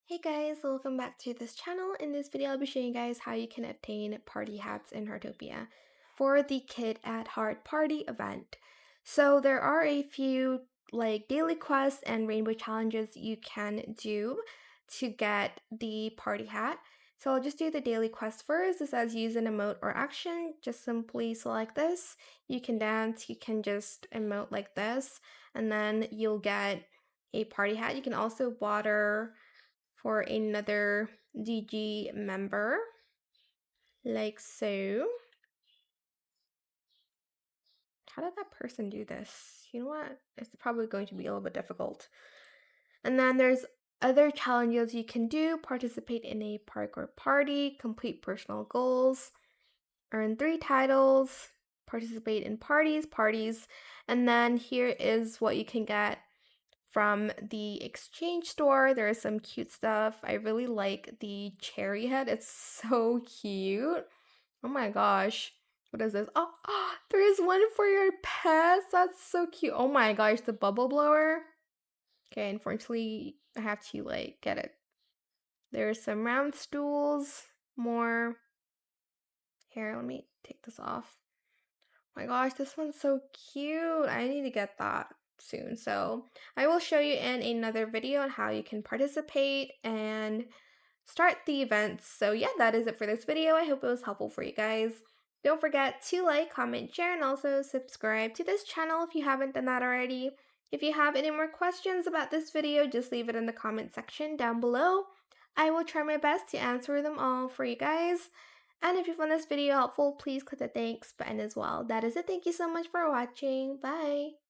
Hey guys, welcome back to this channel. In this video, I'll be showing you guys how you can obtain party hats in Heartopia for the Kid at Heart party event. So there are a few daily quests and rainbow challenges you can do to get the party hat. So I'll just do the daily quest first. It says use an emote or action. Just simply select this. You can dance, you can just emote like this, and then you'll get a party hat. You can also water for another DG member, like so. How did that person do this? You know what? It's probably going to be a little bit difficult. And then there's other challenges you can do: participate in a parkour party, complete personal goals, earn 3 titles, participate in parties, and then here is what you can get from the exchange store. There is some cute stuff. I really like the cherry head. It's so cute. Oh my gosh. What is this? Oh, there is one for your pets. That's so cute. Oh my gosh, the bubble blower. Okay, unfortunately, I have to get it. There's some round stools, more. Here, let me take this off. Oh my gosh, this one's so cute. I need to get that soon. So I will show you in another video on how you can participate and start the events. So yeah, that is it for this video. I hope it was helpful for you guys. Don't forget to like, comment, share, and also subscribe to this channel if you haven't done that already. If you have any more questions about this video, just leave it in the comment section down below. I will try my best to answer them all for you guys. And if you found this video helpful, please click the thanks button as well. That is it. Thank you so much for watching. Bye!